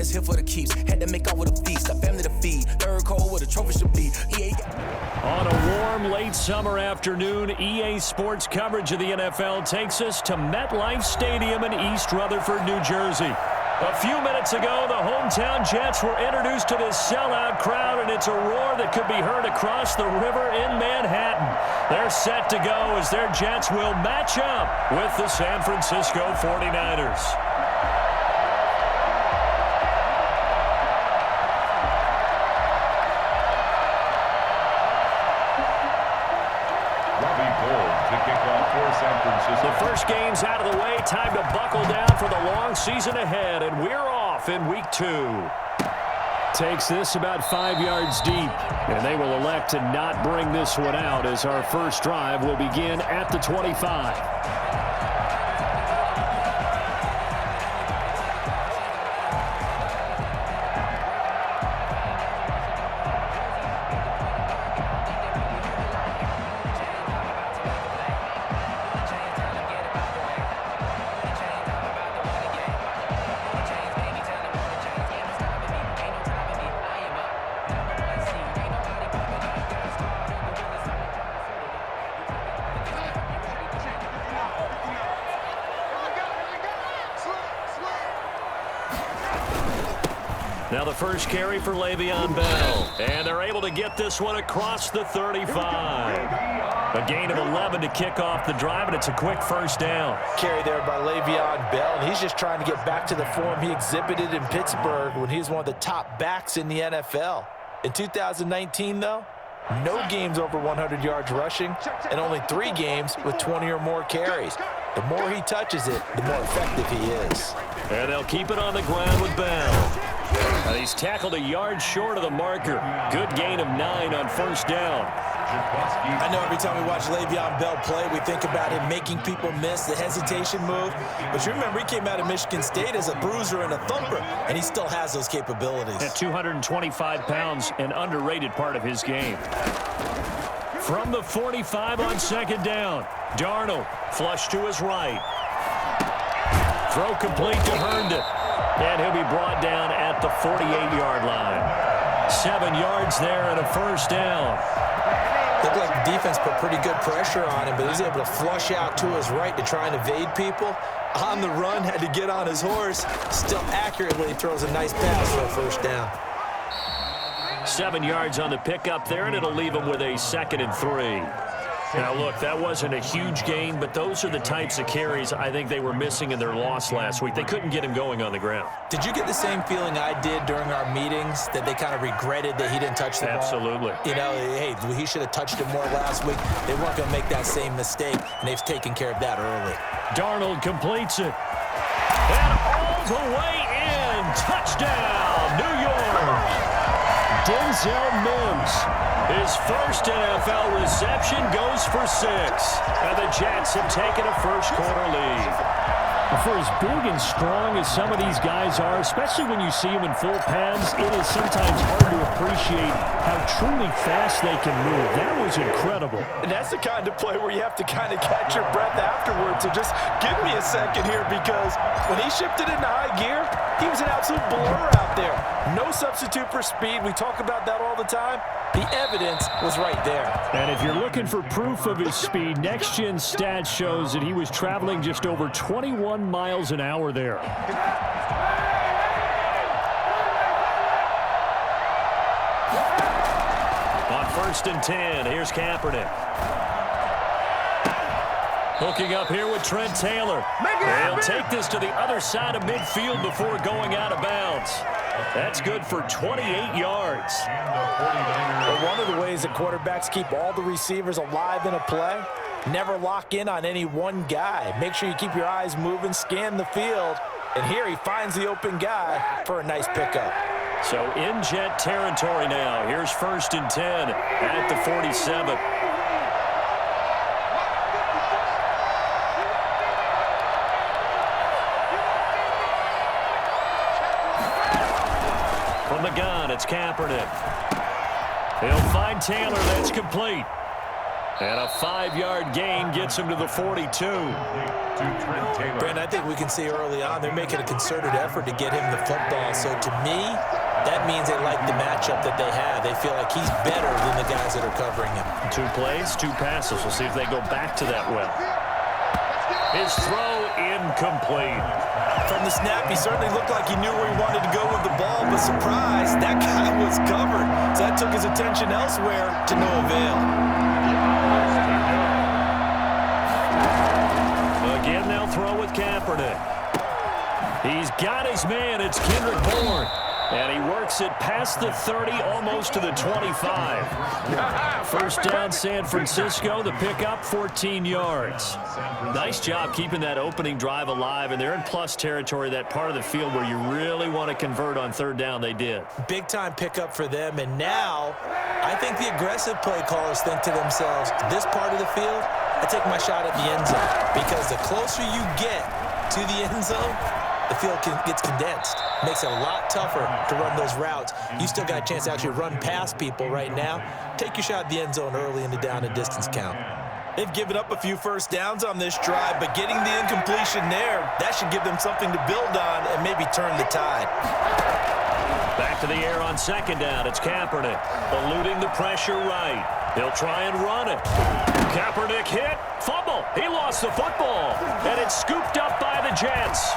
it's here for the keeps. Had to make out with a feast, a family to feed. Third cold where the trophy should be. EA. On a warm late summer afternoon, EA Sports coverage of the NFL takes us to MetLife Stadium in East Rutherford, New Jersey. A few minutes ago, the hometown Jets were introduced to this sellout crowd, and it's a roar that could be heard across the river in Manhattan. They're set to go as their Jets will match up with the San Francisco 49ers. The first game's out of the way. Time to buckle down for the long season ahead, and we're off in week 2. Takes this about 5 yards deep, and they will elect to not bring this one out as our first drive will begin at the 25. Now the first carry for Le'Veon Bell. And they're able to get this one across the 35. A gain of 11 to kick off the drive, and it's a quick first down. Carry there by Le'Veon Bell, and he's just trying to get back to the form he exhibited in Pittsburgh when he was one of the top backs in the NFL. In 2019, though, no games over 100 yards rushing, and only 3 games with 20 or more carries. The more he touches it, the more effective he is. And they'll keep it on the ground with Bell. He's tackled a yard short of the marker. Good gain of 9 on first down. I know every time we watch Le'Veon Bell play, we think about him making people miss the hesitation move. But you remember, he came out of Michigan State as a bruiser and a thumper, and he still has those capabilities. At 225 pounds, an underrated part of his game. From the 45 on second down, Darnold flush to his right. Throw complete to Herndon. And he'll be brought down at the 48-yard line. 7 yards there and a first down. Looked like the defense put pretty good pressure on him, but he was able to flush out to his right to try and evade people. On the run, had to get on his horse. Still accurately throws a nice pass for a first down. 7 yards on the pickup there, and it'll leave him with a 2nd and 3. Now, look, that wasn't a huge gain, but those are the types of carries I think they were missing in their loss last week. They couldn't get him going on the ground. Did you get the same feeling I did during our meetings, that they kind of regretted that he didn't touch the ball? Absolutely. You know, hey, he should have touched it more last week. They weren't going to make that same mistake, and they've taken care of that early. Darnold completes it. And all the way in. Touchdown, New York. Denzel Mims. His first NFL reception goes for 6. And the Jets have taken a first-quarter lead. For as big and strong as some of these guys are, especially when you see them in full pads, it is sometimes hard to appreciate how truly fast they can move. That was incredible. And that's the kind of play where you have to kind of catch your breath afterwards. So just give me a second here, because when he shifted into high gear, he was an absolute blur out there. No substitute for speed. We talk about that all the time. The evidence was right there. And if you're looking for proof of his speed, Next Gen Stats shows that he was traveling just over 21 miles an hour there. On 1st and 10, here's Kaepernick. Hooking up here with Trent Taylor. They'll take this to the other side of midfield before going out of bounds. That's good for 28 yards. Well, one of the ways that quarterbacks keep all the receivers alive in a play, never lock in on any one guy. Make sure you keep your eyes moving, scan the field, and here he finds the open guy for a nice pickup. So in Jet territory now. Here's 1st and 10 at the 47. From the gun, it's Kaepernick. He'll find Taylor. That's complete. And a 5-yard gain gets him to the 42. Brandon, I think we can see early on they're making a concerted effort to get him the football. So to me, that means they like the matchup that they have. They feel like he's better than the guys that are covering him. 2 plays, 2 passes. We'll see if they go back to that well. His throw incomplete. From the snap, he certainly looked like he knew where he wanted to go with the ball, but surprise, that guy was covered. So that took his attention elsewhere to no avail. Again, they'll throw with Kaepernick. He's got his man. It's Kendrick Bourne. And he works it past the 30, almost to the 25. First down, San Francisco. The pickup, 14 yards. Nice job keeping that opening drive alive, and they're in plus territory, that part of the field where you really want to convert on 3rd down. They did. Big-time pickup for them, and now I think the aggressive play callers think to themselves, this part of the field, I take my shot at the end zone, because the closer you get to the end zone, the field gets condensed. Makes it a lot tougher to run those routes. You still got a chance to actually run past people right now. Take your shot at the end zone early in the down and distance count. They've given up a few first downs on this drive, but getting the incompletion there, that should give them something to build on and maybe turn the tide. Back to the air on 2nd down. It's Kaepernick eluding the pressure right. He'll try and run it. Kaepernick hit. Fumble. He lost the football. And it's scooped up by the Jets.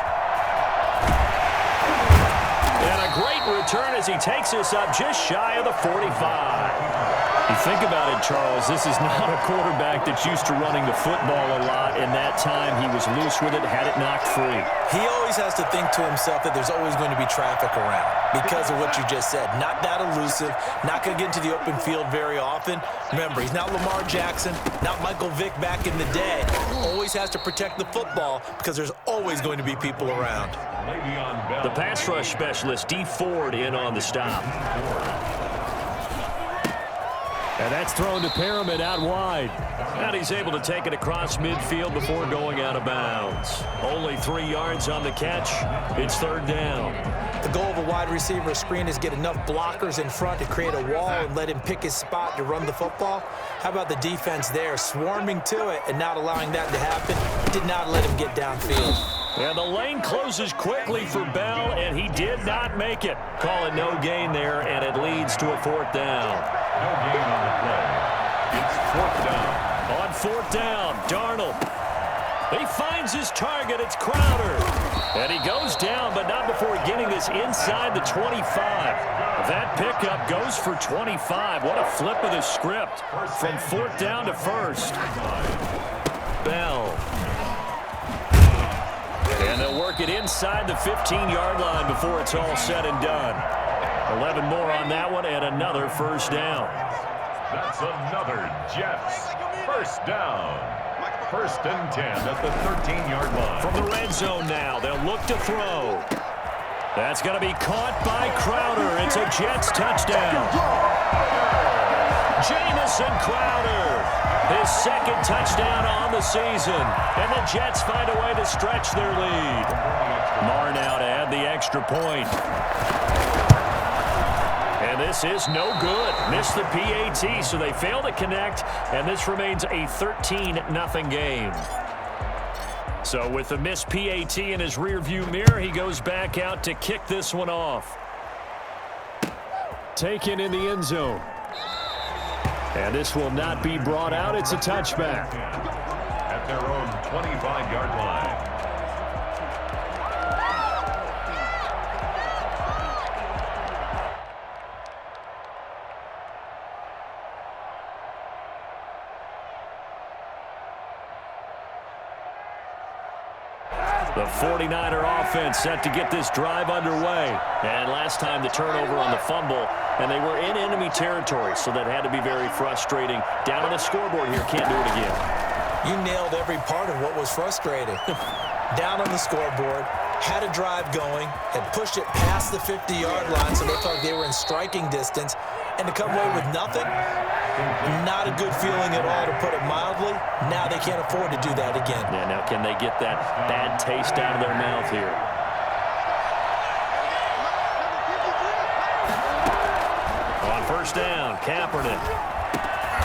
And a great return as he takes us up just shy of the 45. You think about it, Charles, this is not a quarterback that's used to running the football a lot, and that time he was loose with it, had it knocked free. He always has to think to himself that there's always going to be traffic around because of what you just said. Not that elusive, not going to get into the open field very often. Remember, he's not Lamar Jackson, not Michael Vick back in the day. Always has to protect the football because there's always going to be people around. The pass rush specialist, D. Ford, in on the stop. And that's thrown to Perriman out wide. And he's able to take it across midfield before going out of bounds. Only 3 yards on the catch. It's 3rd down. The goal of a wide receiver screen is get enough blockers in front to create a wall and let him pick his spot to run the football. How about the defense there, swarming to it and not allowing that to happen? Did not let him get downfield. And the lane closes quickly for Bell, and he did not make it. Call it no gain there, and it leads to a 4th down. No gain on the play. It's 4th down. On 4th down, Darnold. He finds his target. It's Crowder. And he goes down, but not before getting this inside the 25. That pickup goes for 25. What a flip of the script. From 4th down to 1st. Bell. And they'll work it inside the 15-yard line before it's all said and done. 11 more on that one and another 1st down. That's another Jets 1st down. 1st and 10 at the 13-yard line. From the red zone now, they'll look to throw. That's going to be caught by Crowder. It's a Jets touchdown. Jamison Crowder, his 2nd touchdown on the season. And the Jets find a way to stretch their lead. Marr now to add the extra point. And this is no good. Missed the PAT, so they fail to connect, and this remains a 13-0 game. So with the missed PAT in his rearview mirror, he goes back out to kick this one off. Taken in the end zone. And this will not be brought out. It's a touchback. At their own 25-yard line. The 49er offense set to get this drive underway. And last time the turnover on the fumble, and they were in enemy territory, so that had to be very frustrating. Down on the scoreboard here, can't do it again. You nailed every part of what was frustrating. Down on the scoreboard, had a drive going, had pushed it past the 50-yard line, so they thought they were in striking distance, and to come away with nothing, not a good feeling at all, to put it mildly. Now they can't afford to do that again. Yeah, now can they get that bad taste out of their mouth here? On 1st down, Kaepernick.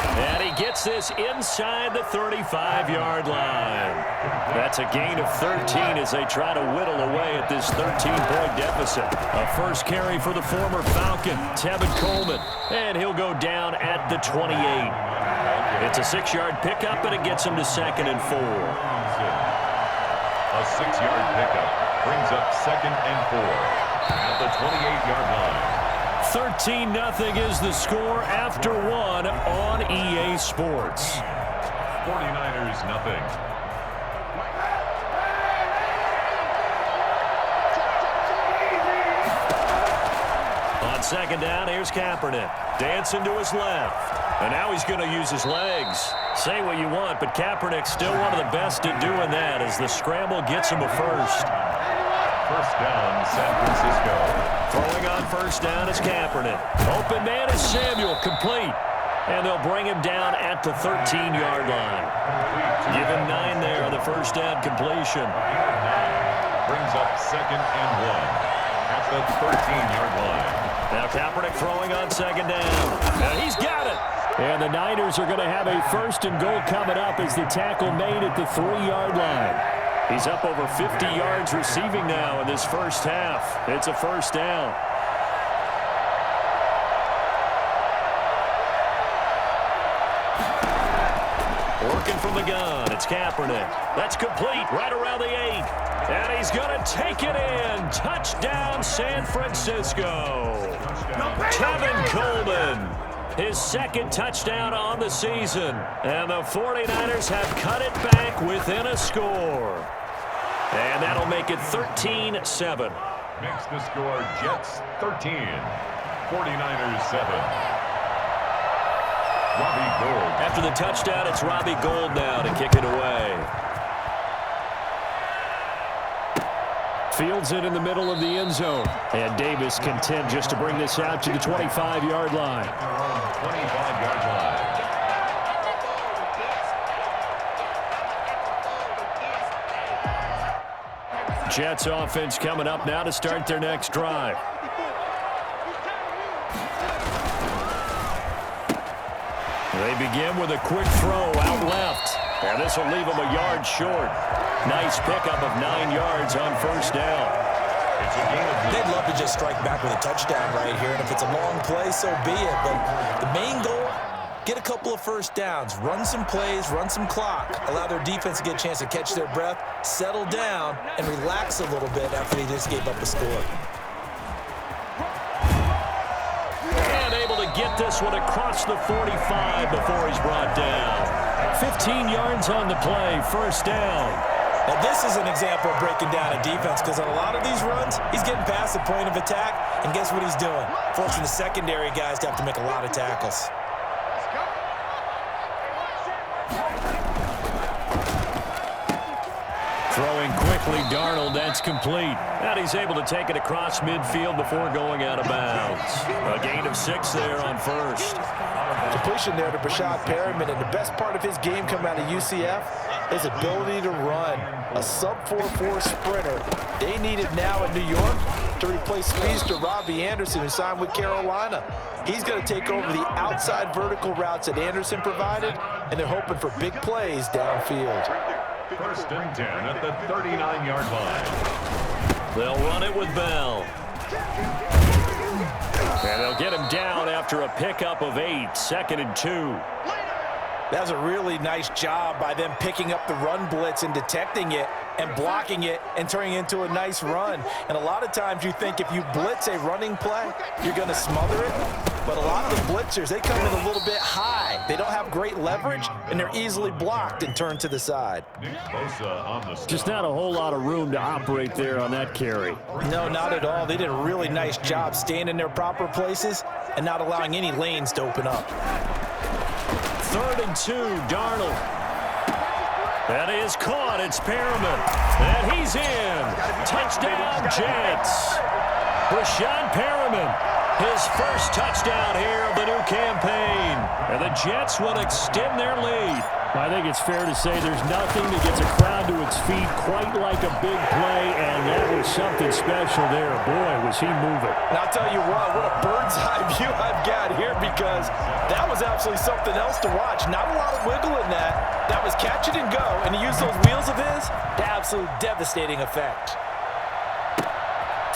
And he gets this inside the 35-yard line. That's a gain of 13 as they try to whittle away at this 13-point deficit. A first carry for the former Falcon, Tevin Coleman. And he'll go down at the 28. It's a 6-yard pickup, and it gets him to 2nd and 4. A 6-yard pickup brings up 2nd and 4 at the 28-yard line. 13-0 is the score after 1 on EA Sports. 49ers nothing. On 2nd down, here's Kaepernick. Dancing to his left. And now he's going to use his legs. Say what you want, but Kaepernick's still one of the best at doing that as the scramble gets him a first. First down, San Francisco. Throwing on first down is Kaepernick. Open man is Samuel, complete. And they'll bring him down at the 13-yard line. Give him 9 there on the first down completion. Brings up 2nd and 1 at the 13-yard line. Now Kaepernick throwing on 2nd down. And he's got it. And the Niners are going to have a 1st and goal coming up as the tackle made at the 3-yard line. He's up over 50 yards receiving now in this first half. It's a first down. Working from the gun, it's Kaepernick. That's complete right around the 8. And he's going to take it in. Touchdown, San Francisco. Tevin Coleman, his 2nd touchdown on the season. And the 49ers have cut it back within a score. And that'll make it 13-7. Makes the score Jets 13, 49ers 7. Robbie Gould. After the touchdown, it's Robbie Gould now to kick it away. Fields it in the middle of the end zone. And Davis content just to bring this out to the 25-yard line. 25-yard line. Jets offense coming up now to start their next drive. They begin with a quick throw out left. And this will leave them a yard short. Nice pickup of 9 yards on first down. They'd love to just strike back with a touchdown right here, and if it's a long play, so be it. But the main goal, get a couple of first downs, run some plays, run some clock, allow their defense to get a chance to catch their breath, settle down, and relax a little bit after they just gave up a score. And able to get this one across the 45 before he's brought down. 15 yards on the play, first down. Now, this is an example of breaking down a defense because on a lot of these runs, he's getting past the point of attack, and guess what he's doing? Forcing the secondary guys to have to make a lot of tackles. Throwing quickly, Darnold, that's complete. And he's able to take it across midfield before going out of bounds. A gain of 6 there on first. Completion there to Brashad Perriman, and the best part of his game coming out of UCF, his ability to run. A sub-4.4 sprinter. They need it now in New York to replace speedster Robbie Anderson, who signed with Carolina. He's going to take over the outside vertical routes that Anderson provided, and they're hoping for big plays downfield. First and 10 at the 39-yard line. They'll run it with Bell. And they'll get him down after a pickup of 8, 2nd and 2. That was a really nice job by them picking up the run blitz and detecting it and blocking it and turning it into a nice run. And a lot of times you think if you blitz a running play, you're going to smother it. But a lot of the blitzers, they come in a little bit high. They don't have great leverage, and they're easily blocked and turned to the side. Nick Bosa on the Just not a whole lot of room to operate there on that carry. No, not at all. They did a really nice job staying in their proper places and not allowing any lanes to open up. 3rd and 2, Darnold. That is caught. It's Perriman. And he's in. Touchdown, Jets. Brashad Perriman. his first touchdown here of the new campaign. And the Jets will extend their lead. I think it's fair to say there's nothing that gets a crowd to its feet quite like a big play, and that was something special there. Boy, was he moving. And I'll tell you what a bird's eye view I've got here, because that was absolutely something else to watch. Not a lot of wiggle in that. That was catch it and go, and he used those wheels of his to absolute devastating effect.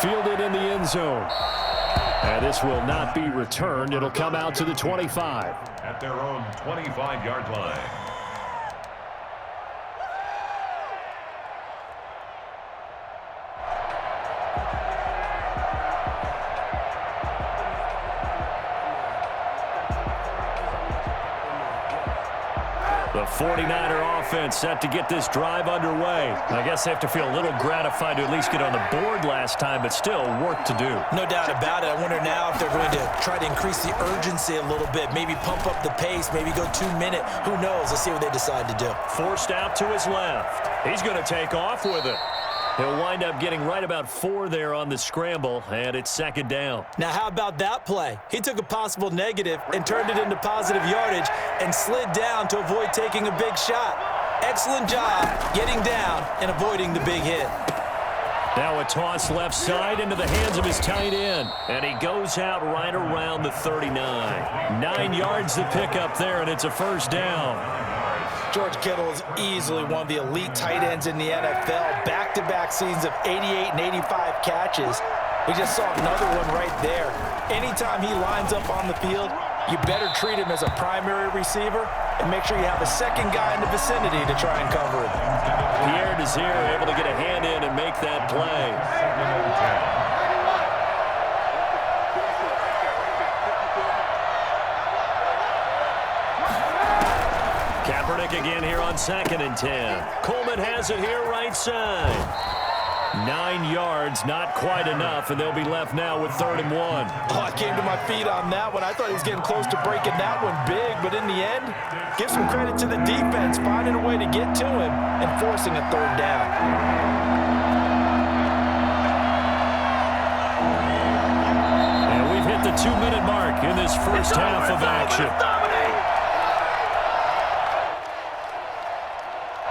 Fielded in the end zone. And this will not be returned. It'll come out to the 25. At their own 25-yard line. The 49er offense set to get this drive underway. I guess they have to feel a little gratified to at least get on the board last time, but still work to do. No doubt about it. I wonder now if they're going to try to increase the urgency a little bit, maybe pump up the pace, maybe go 2 minute. Who knows? Let's see what they decide to do. Forced out to his left. He's going to take off with it. He'll wind up getting right about 4 there on the scramble, and it's second down. Now, how about that play? He took a possible negative and turned it into positive yardage and slid down to avoid taking a big shot. Excellent job getting down and avoiding the big hit. Now a toss left side into the hands of his tight end, and he goes out right around the 39. 9 yards to pick up there, and it's a first down. George Kittle is easily one of the elite tight ends in the NFL. Back-to-back seasons of 88 and 85 catches. We just saw another one right there. Anytime he lines up on the field, you better treat him as a primary receiver and make sure you have a second guy in the vicinity to try and cover him. Pierre Desir able to get a hand in and make that play. Kaepernick again here on 2nd and 10. Coleman has it here right side. 9 yards, not quite enough, and they'll be left now with 3rd and 1. Oh, I came to my feet on that one. I thought he was getting close to breaking that one big, but in the end, give some credit to the defense, finding a way to get to him and forcing a 3rd down. And we've hit the 2-minute mark in this first half of action.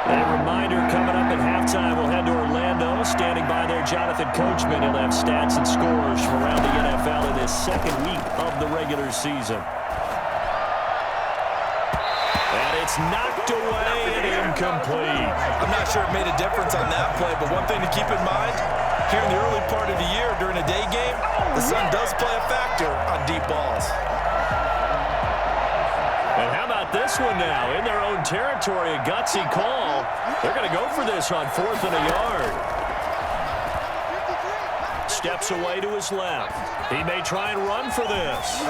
A reminder, coming up at halftime, we'll head to Orlando. Standing by there, Jonathan Coachman. He'll have stats and scores from around the NFL in this second week of the regular season. And it's knocked away and incomplete. I'm not sure it made a difference on that play, but one thing to keep in mind, here in the early part of the year during a day game, the sun does play a factor on deep balls. And how about this one now? In their own territory, a gutsy call. They're going to go for this on 4th and a yard. Steps away to his left. He may try and run for this.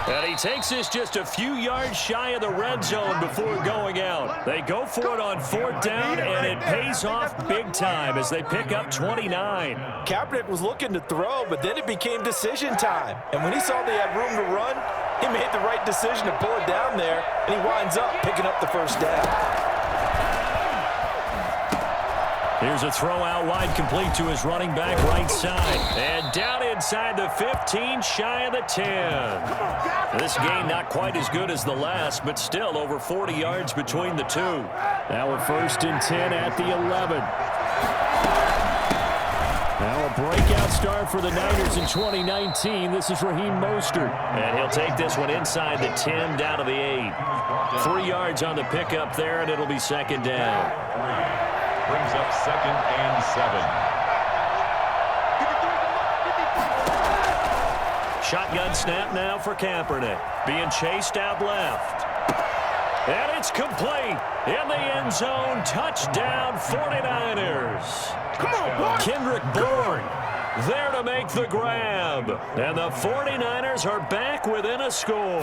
And he takes this just a few yards shy of the red zone before going out. They go for it on 4th down, and it pays off big time as they pick up 29. Kaepernick was looking to throw, but then it became decision time. And when he saw they had room to run, he made the right decision to pull it down there, and he winds up picking up the first down. Here's a throw out wide, complete to his running back right side. And down inside the 15, shy of the 10. This game not quite as good as the last, but still over 40 yards between the two. Now we're 1st and 10 at the 11. Now a breakout start for the Niners in 2019. This is Raheem Mostert. And he'll take this one inside the 10, down to the 8. 3 yards on the pickup there, and it'll be second down. Brings up 2nd and 7. Shotgun snap now for Kaepernick. Being chased out left. And it's complete. In the end zone. Touchdown 49ers. Come on, boy. Kendrick Bourne there to make the grab. And the 49ers are back within a score.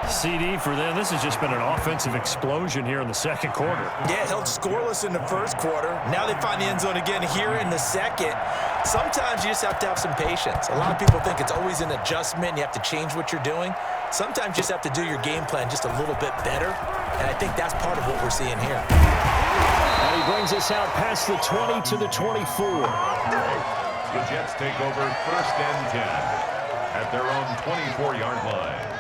CD for them. This has just been an offensive explosion here in the second quarter. Yeah, held scoreless in the first quarter. Now they find the end zone again here in the second. Sometimes you just have to have some patience. A lot of people think it's always an adjustment. You have to change what you're doing. Sometimes you just have to do your game plan just a little bit better. And I think that's part of what we're seeing here. And he brings us out past the 20 to the 24. The Jets take over 1st and 10 at their own 24-yard line.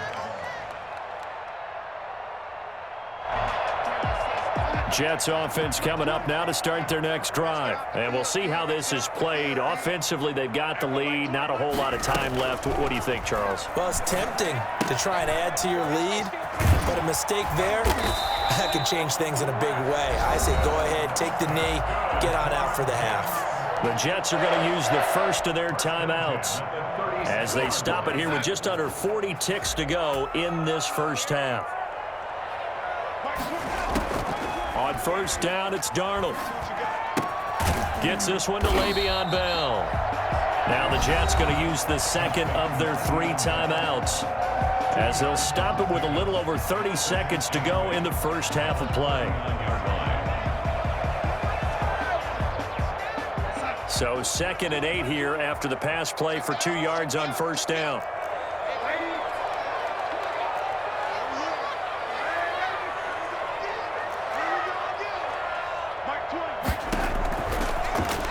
Jets offense coming up now to start their next drive. And we'll see how this is played. Offensively, they've got the lead. Not a whole lot of time left. What do you think, Charles? Well, it's tempting to try and add to your lead, but a mistake there, that could change things in a big way. I say go ahead, take the knee, get on out for the half. The Jets are going to use the first of their timeouts as they stop it here with just under 40 ticks to go in this first half. On first down, it's Darnold. Gets this one to Le'Veon Bell. Now the Jets going to use the second of their 3 timeouts as they'll stop it with a little over 30 seconds to go in the first half of play. So 2nd and 8 here after the pass play for 2 yards on first down.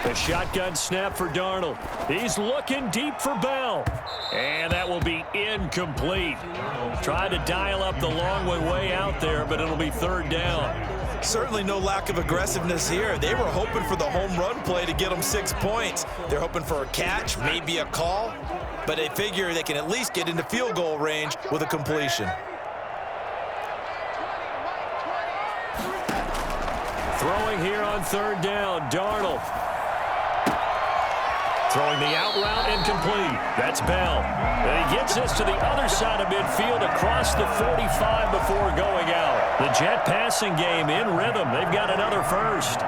The shotgun snap for Darnold. He's looking deep for Bell. And that will be incomplete. Tried to dial up the long one way out there, but it'll be 3rd down. Certainly no lack of aggressiveness here. They were hoping for the home run play to get them 6 points. They're hoping for a catch, maybe a call, but they figure they can at least get into field goal range with a completion. Throwing here on 3rd down, Darnold. Throwing the out route incomplete. That's Bell. And he gets this to the other side of midfield across the 45 before going out. The Jet passing game in rhythm. They've got another first.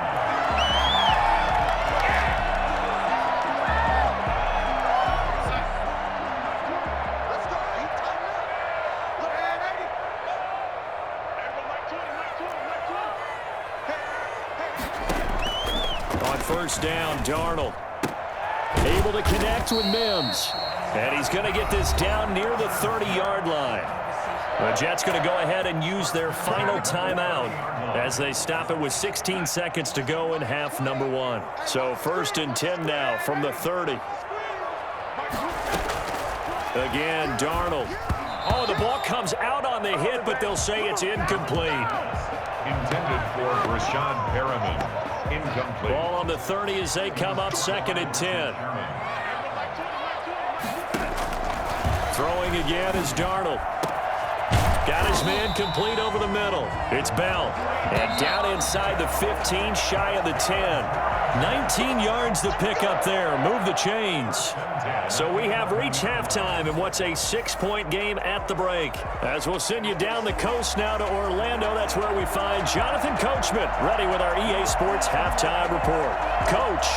On first down, Darnold. Able to connect with Mims. And he's going to get this down near the 30-yard line. The Jets going to go ahead and use their final timeout as they stop it with 16 seconds to go in half number 1. So 1st and 10 now from the 30. Again, Darnold. Oh, the ball comes out on the hit, but they'll say it's incomplete. Intended for Breshad Perriman. Incomplete. Ball on the 30 as they come up 2nd and 10. Throwing again is Darnold. Got his man complete over the middle. It's Bell. And down inside the 15, shy of the 10. 19 yards to pick up there. Move the chains. So we have reached halftime in what's a 6-point game at the break. As we'll send you down the coast now to Orlando, that's where we find Jonathan Coachman ready with our EA Sports Halftime Report. Coach.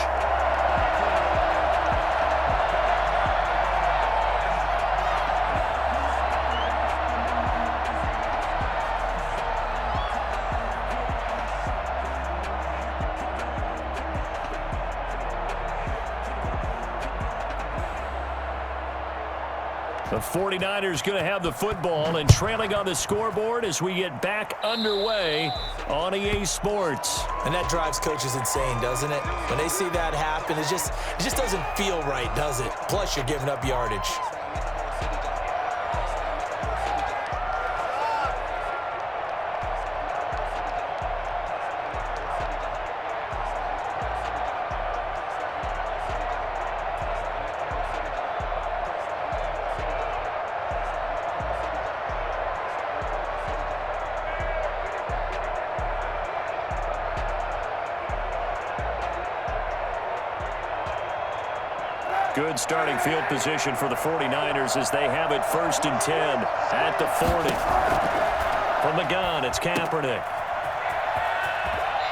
The 49ers going to have the football and trailing on the scoreboard as we get back underway on EA Sports. And that drives coaches insane, doesn't it? When they see that happen, it just doesn't feel right, does it? Plus, you're giving up yardage. Good starting field position for the 49ers as they have it 1st and 10 at the 40. From the gun, it's Kaepernick.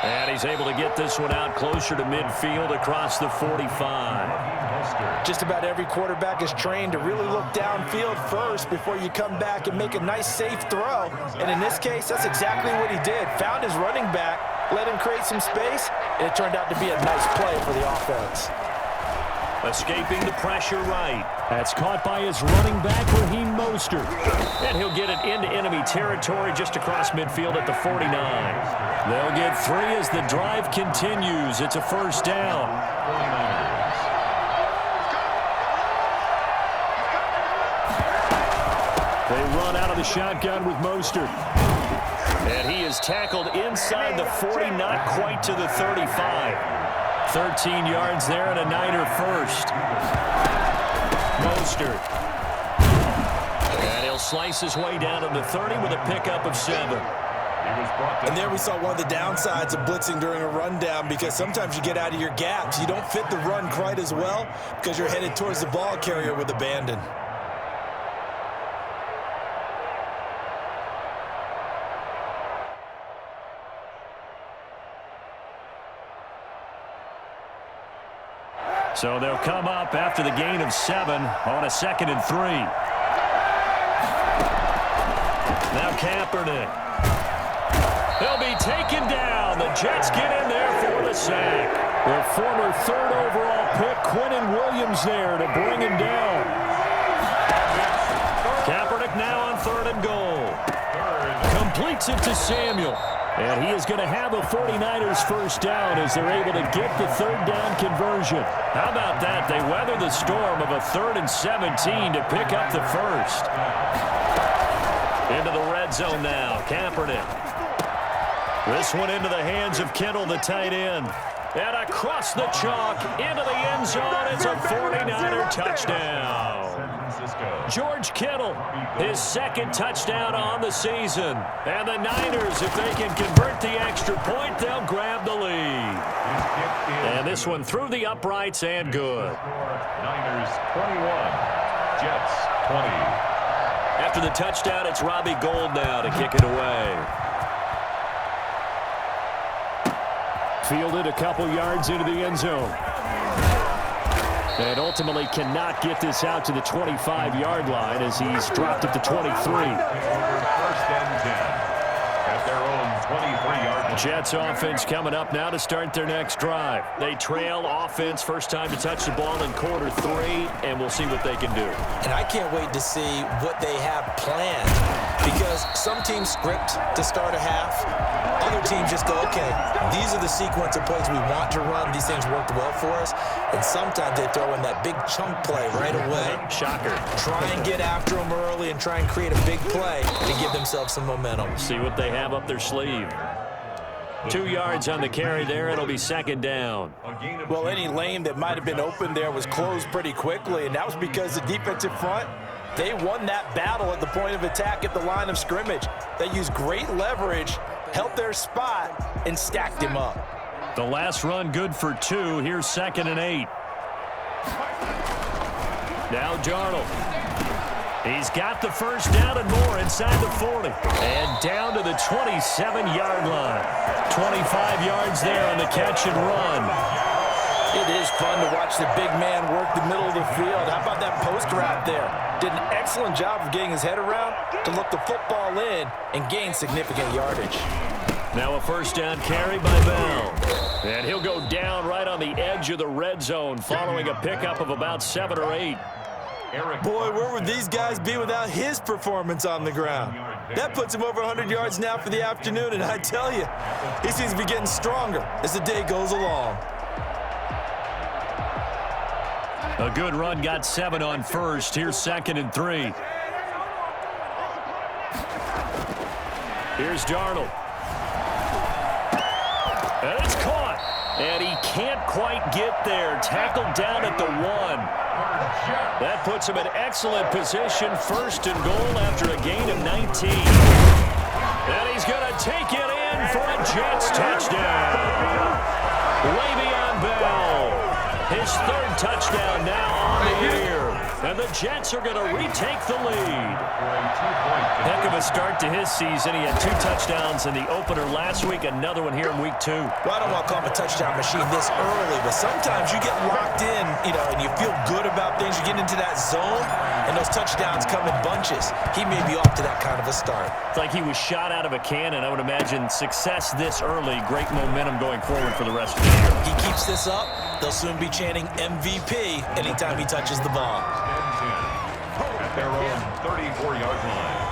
And he's able to get this one out closer to midfield across the 45. Just about every quarterback is trained to really look downfield first before you come back and make a nice, safe throw. And in this case, that's exactly what he did. Found his running back, let him create some space, and it turned out to be a nice play for the offense. Escaping the pressure right. That's caught by his running back, Raheem Mostert. And he'll get it into enemy territory just across midfield at the 49. They'll get 3 as the drive continues. It's a 1st down. They run out of the shotgun with Mostert. And he is tackled inside the 40, not quite to the 35. 13 yards there and a Niner first. Mostert. And he'll slice his way down to the 30 with a pickup of 7. And there we saw one of the downsides of blitzing during a rundown, because sometimes you get out of your gaps. You don't fit the run quite as well because you're headed towards the ball carrier with abandon. So they'll come up after the gain of 7 on a 2nd and 3. Now Kaepernick. He'll be taken down. The Jets get in there for the sack. Their former 3rd overall pick, Quinnen Williams, there to bring him down. Kaepernick now on 3rd and goal. Completes it to Samuel. And he is going to have a 49ers first down as they're able to get the 3rd down conversion. How about that? They weather the storm of a 3rd and 17 to pick up the first. Into the red zone now. Kaepernick. This one into the hands of Kittle, the tight end. And across the chalk, into the end zone. It's a 49er touchdown. George Kittle, his 2nd touchdown on the season. And the Niners, if they can convert the extra point, they'll grab the lead. And this one through the uprights and good. Niners 21, Jets 20. After the touchdown, it's Robbie Gould now to kick it away. Fielded a couple yards into the end zone. And ultimately cannot get this out to the 25-yard line as he's dropped at the 23. First and 10 at their own 23-yard line. Jets offense coming up now to start their next drive. They trail offense, first time to touch the ball in quarter 3, and we'll see what they can do. And I can't wait to see what they have planned, because some teams script to start a half. Other teams just go, okay, these are the sequence of plays we want to run. These things worked well for us. And sometimes they throw in that big chunk play right away. Shocker. Try and get after them early and try and create a big play to give themselves some momentum. See what they have up their sleeve. 2 yards on the carry there. It'll be 2nd down. Well, any lane that might have been open there was closed pretty quickly, and that was because the defensive front, they won that battle at the point of attack at the line of scrimmage. They used great leverage, held their spot, and stacked him up. The last run good for 2. Here's 2nd and 8. Now Darnold. He's got the first down and more inside the 40. And down to the 27-yard line. 25 yards there on the catch and run. It is fun to watch the big man work the middle of the field. How about that post route there? Did an excellent job of getting his head around to look the football in and gain significant yardage. Now a first down carry by Bell. And he'll go down right on the edge of the red zone following a pickup of about 7 or 8. Boy, where would these guys be without his performance on the ground? That puts him over 100 yards now for the afternoon, and I tell you, he seems to be getting stronger as the day goes along. A good run, got 7 on first. Here's 2nd and 3. Here's Darnold. And it's caught. And he can't quite get there. Tackled down at the 1. That puts him in excellent position. 1st and goal after a gain of 19. And he's going to take it in for a Jets touchdown. Le'Veon Bell. His 3rd touchdown now on the year. And the Jets are going to retake the lead. Heck of a start to his season. He had 2 touchdowns in the opener last week, another one here in week 2. Well, I don't want to call him a touchdown machine this early, but sometimes you get locked in, and you feel good about things. You get into that zone, and those touchdowns come in bunches. He may be off to that kind of a start. It's like he was shot out of a cannon. I would imagine success this early, great momentum going forward for the rest of the year. He keeps this up, they'll soon be chanting MVP anytime he touches the ball. At their own 34-yard line.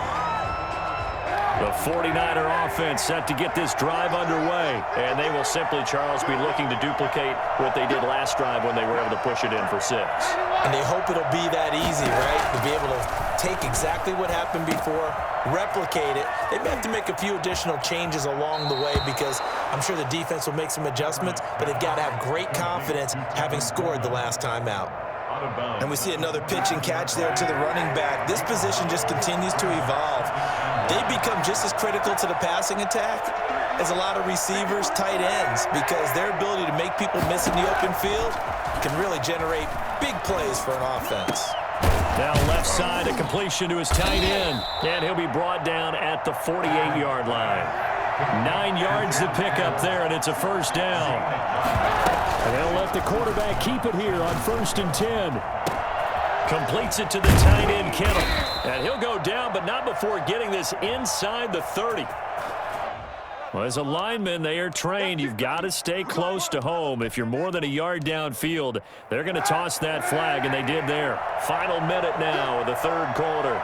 The 49er offense set to get this drive underway. And they will simply, Charles, be looking to duplicate what they did last drive when they were able to push it in for 6. And they hope it'll be that easy, right? To be able to take exactly what happened before, replicate it. They may have to make a few additional changes along the way because I'm sure the defense will make some adjustments, but they've got to have great confidence having scored the last time out. And we see another pitch and catch there to the running back. This position just continues to evolve. They become just as critical to the passing attack as a lot of receivers, tight ends, because their ability to make people miss in the open field can really generate big plays for an offense. Now left side, a completion to his tight end. And he'll be brought down at the 48-yard line. 9 yards to pick up there, and it's a first down. And they'll let the quarterback keep it here on 1st and 10. Completes it to the tight end, Kittle. And he'll go down, but not before getting this inside the 30. Well, as a lineman, they are trained. You've got to stay close to home. If you're more than a yard downfield, they're going to toss that flag, and they did there. Final minute now of the 3rd quarter.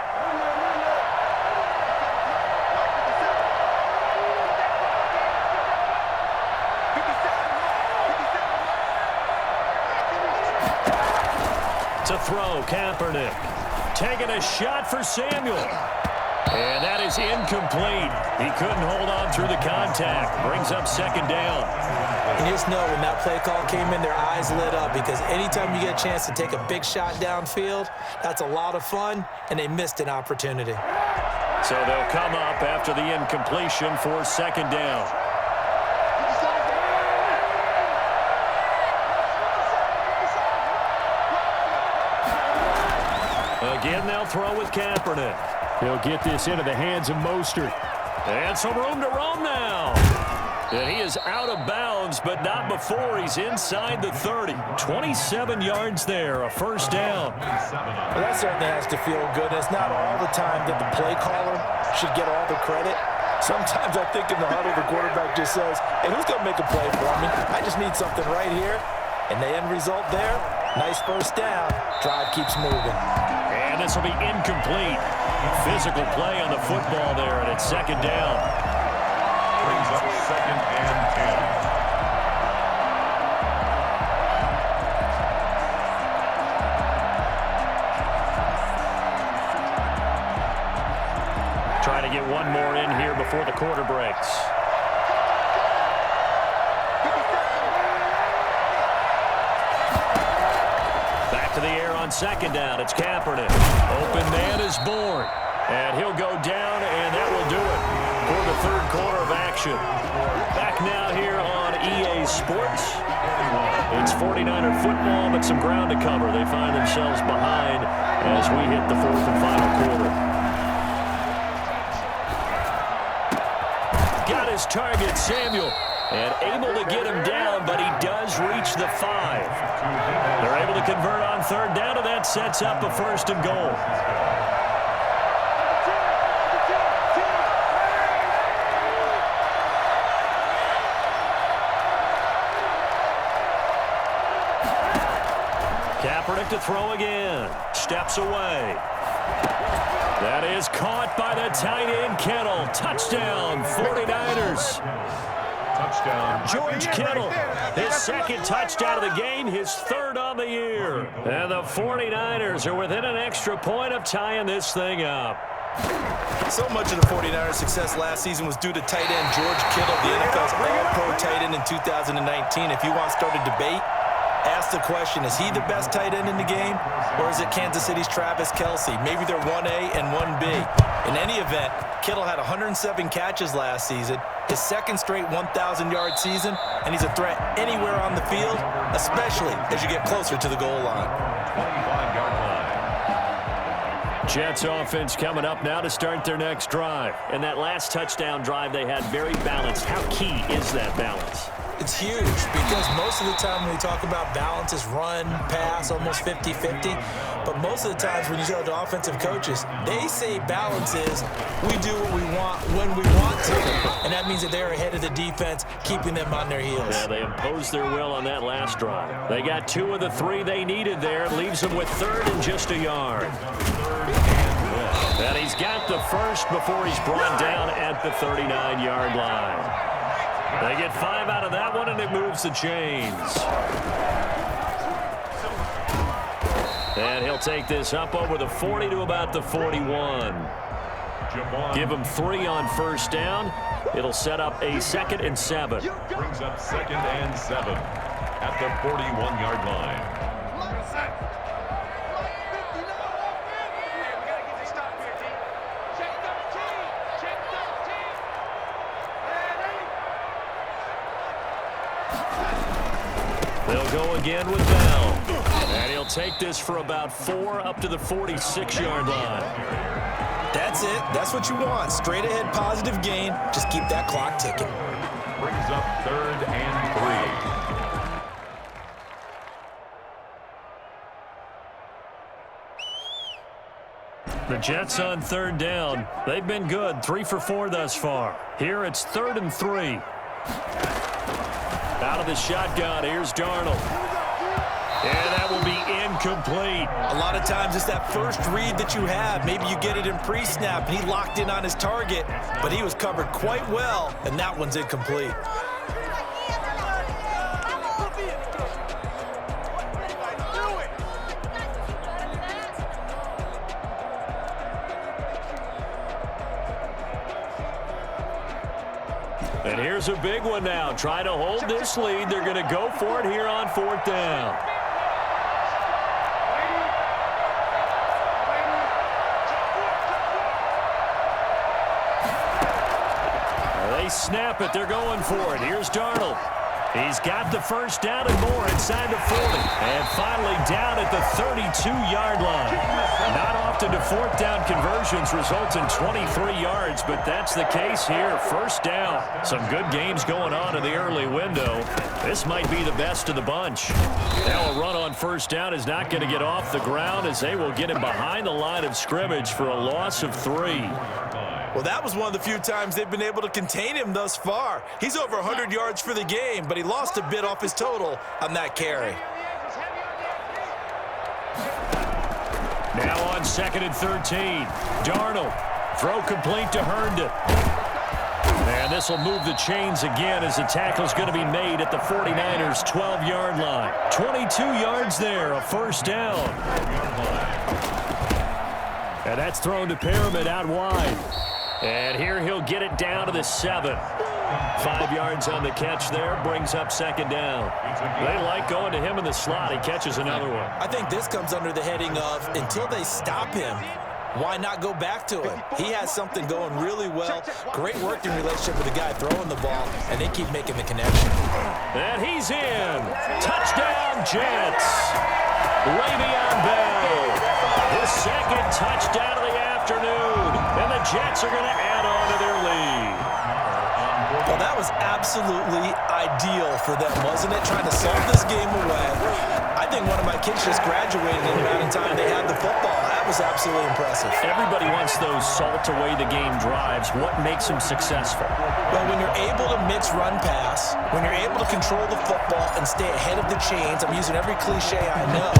To throw, Kaepernick. Taking a shot for Samuel. And that is incomplete. He couldn't hold on through the contact. Brings up 2nd down. You just know when that play call came in, their eyes lit up because anytime you get a chance to take a big shot downfield, that's a lot of fun, and they missed an opportunity. So they'll come up after the incompletion for 2nd down. Again, they'll throw with Kaepernick. He'll get this into the hands of Mostert. And some room to roam now. And he is out of bounds, but not before he's inside the 30. 27 yards there, a first down. Well, that certainly has to feel good. It's not all the time that the play caller should get all the credit. Sometimes I think in the huddle, the quarterback just says, hey, who's going to make a play for me? I just need something right here. And the end result there, nice first down. Drive keeps moving. And this will be incomplete. Physical play on the football there, and it's 2nd down. Brings up 2nd and 10. Trying to get one more in here before the quarter breaks. To the air on 2nd down. It's Kaepernick. Open man is born. And he'll go down, and that will do it for the 3rd quarter of action. Back now here on EA Sports. It's 49er football, but some ground to cover. They find themselves behind as we hit the 4th and final quarter. Got his target, Samuel. And able to get him down, but he does reach the 5. They're able to convert on 3rd down, and that sets up a 1st and goal. Kaepernick to throw again. Steps away. That is caught by the tight end, Kittle. Touchdown, 49ers. Touchdown. George Kittle, his 2nd touchdown of the game, his 3rd on the year. And the 49ers are within an extra point of tying this thing up. So much of the 49ers' success last season was due to tight end George Kittle, the NFL's all-pro tight end in 2019. If you want to start a debate, ask the question, is he the best tight end in the game, or is it Kansas City's Travis Kelce? Maybe they're 1A and 1B. In any event, Kittle had 107 catches last season, his 2nd straight 1,000-yard season, and he's a threat anywhere on the field, especially as you get closer to the goal line. 25-yard line. Jets offense coming up now to start their next drive. And that last touchdown drive they had very balanced. How key is that balance? It's huge because most of the time when we talk about balance is run, pass, almost 50-50. But most of the times when you talk to offensive coaches, they say balance is we do what we want when we want to. And that means that they're ahead of the defense, keeping them on their heels. Yeah, they imposed their will on that last drive. They got 2 of the 3 they needed there. Leaves them with 3rd and just a yard. 3rd and 1. And he's got the first before he's brought down at the 39-yard line. They get 5 out of that one, and it moves the chains. And he'll take this up over the 40 to about the 41. Give him 3 on first down. It'll set up a 2nd and 7. Brings up 2nd and 7 at the 41-yard line. They'll go again with Bell. And he'll take this for about 4 up to the 46-yard line. That's it. That's what you want. Straight ahead positive gain. Just keep that clock ticking. Brings up 3rd and 3. The Jets on 3rd down. They've been good. 3 for 4 thus far. Here it's 3rd and 3. Out of the shotgun, here's Darnold. And that will be incomplete. A lot of times it's that first read that you have. Maybe you get it in pre-snap, and he locked in on his target, but he was covered quite well, and that one's incomplete. And here's a big one now. Try to hold this lead. They're going to go for it here on 4th down. They snap it. They're going for it. Here's Darnold. He's got the first down and more inside the 40. And finally down at the 32-yard line. Not often do 4th down conversions result in 23 yards, but that's the case here. First down. Some good games going on in the early window. This might be the best of the bunch. Now a run on first down is not going to get off the ground as they will get him behind the line of scrimmage for a loss of 3. Well, that was one of the few times they've been able to contain him thus far. He's over 100 yards for the game, but he lost a bit off his total on that carry. Now on 2nd and 13. Darnold. Throw complete to Herndon. And this will move the chains again as the tackle's going to be made at the 49ers' 12-yard line. 22 yards there, a first down. And that's thrown to Pyramid out wide. And here he'll get it down to the 7. 5 yards on the catch there, brings up 2nd down. They like going to him in the slot. He catches another one. I think this comes under the heading of until they stop him, why not go back to him? He has something going really well. Great working relationship with the guy throwing the ball, and they keep making the connection. And he's in. Touchdown, Jets. Le'Veon Bell. His 2nd touchdown of the afternoon. And the Jets are going to add on to their lead. Well, that was absolutely ideal for them, wasn't it? Trying to solve this game away. I think one of my kids just graduated in the amount of time they had the football. That was absolutely impressive. Everybody wants those salt-away-the-game drives. What makes them successful? Well, when you're able to mix run pass, when you're able to control the football and stay ahead of the chains, I'm using every cliche I know,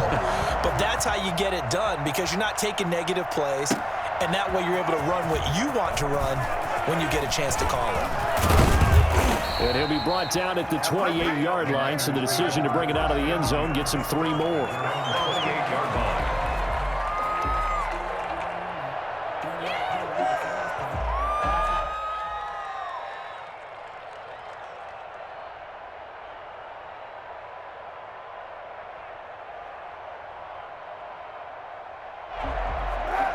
but that's how you get it done because you're not taking negative plays, and that way you're able to run what you want to run when you get a chance to call it. And he'll be brought down at the 28-yard line, so the decision to bring it out of the end zone gets him 3 more.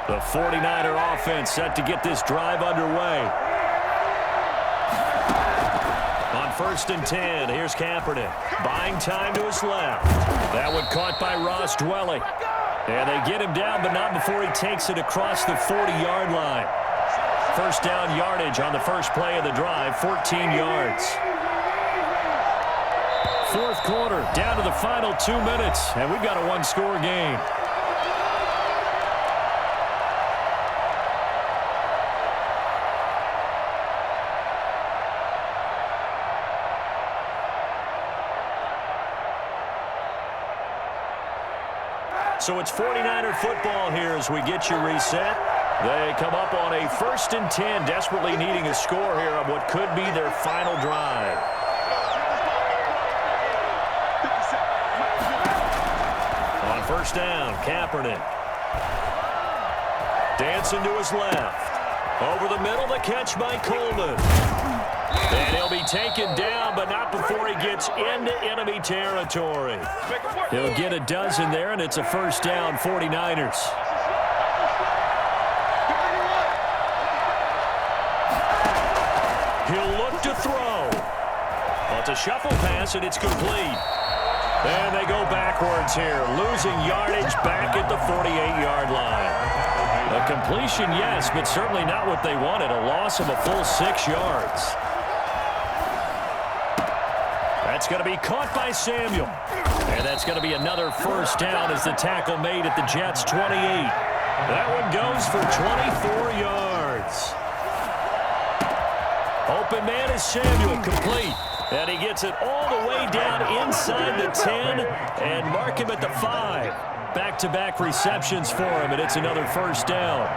The 49er offense set to get this drive underway. On 1st and 10, here's Kaepernick. Buying time to his left. That one caught by Ross Dwelly. And they get him down, but not before he takes it across the 40-yard line. First down yardage on the first play of the drive, 14 yards. 4th quarter, down to the final 2 minutes, and we've got a one-score game. So it's 49er football here as we get you reset. They come up on a 1st and 10, desperately needing a score here on what could be their final drive. On 1st down, Kaepernick. Dancing to his left. Over the middle, the catch by Coleman. And he'll be taken down, but not before he gets into enemy territory. He'll get a dozen there, and it's a 1st down, 49ers. He'll look to throw. Well, it's a shuffle pass, and it's complete. And they go backwards here, losing yardage back at the 48-yard line. A completion, yes, but certainly not what they wanted. A loss of a full 6 yards. That's going to be caught by Samuel. And that's going to be another 1st down as the tackle made at the Jets' 28. That one goes for 24 yards. Open man is Samuel, complete. And he gets it all the way down inside the 10 and mark him at the 5. Back-to-back receptions for him, and it's another 1st down.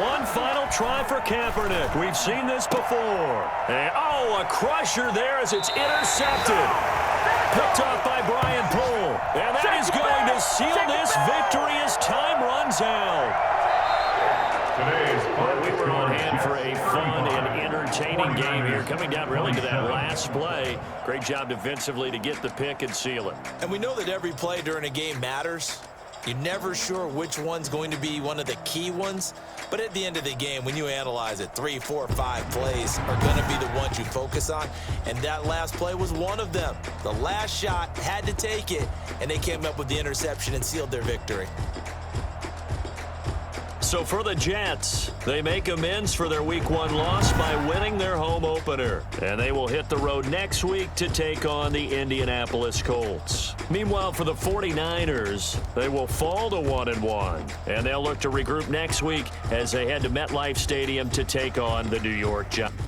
One final try for Kaepernick. We've seen this before. And, oh, a crusher there as it's intercepted. Picked off by Brian Poole. And that is going to seal this victory as time runs out. Well, we were on hand for a fun and entertaining game here, coming down really to that last play. Great job defensively to get the pick and seal it. And we know that every play during a game matters. You're never sure which one's going to be one of the key ones. But at the end of the game, when you analyze it, 3, 4, 5 plays are going to be the ones you focus on. And that last play was one of them. The last shot had to take it, and they came up with the interception and sealed their victory. So for the Jets, they make amends for their Week 1 loss by winning their home opener. And they will hit the road next week to take on the Indianapolis Colts. Meanwhile, for the 49ers, they will fall to 1-1. And they'll look to regroup next week as they head to MetLife Stadium to take on the New York Giants.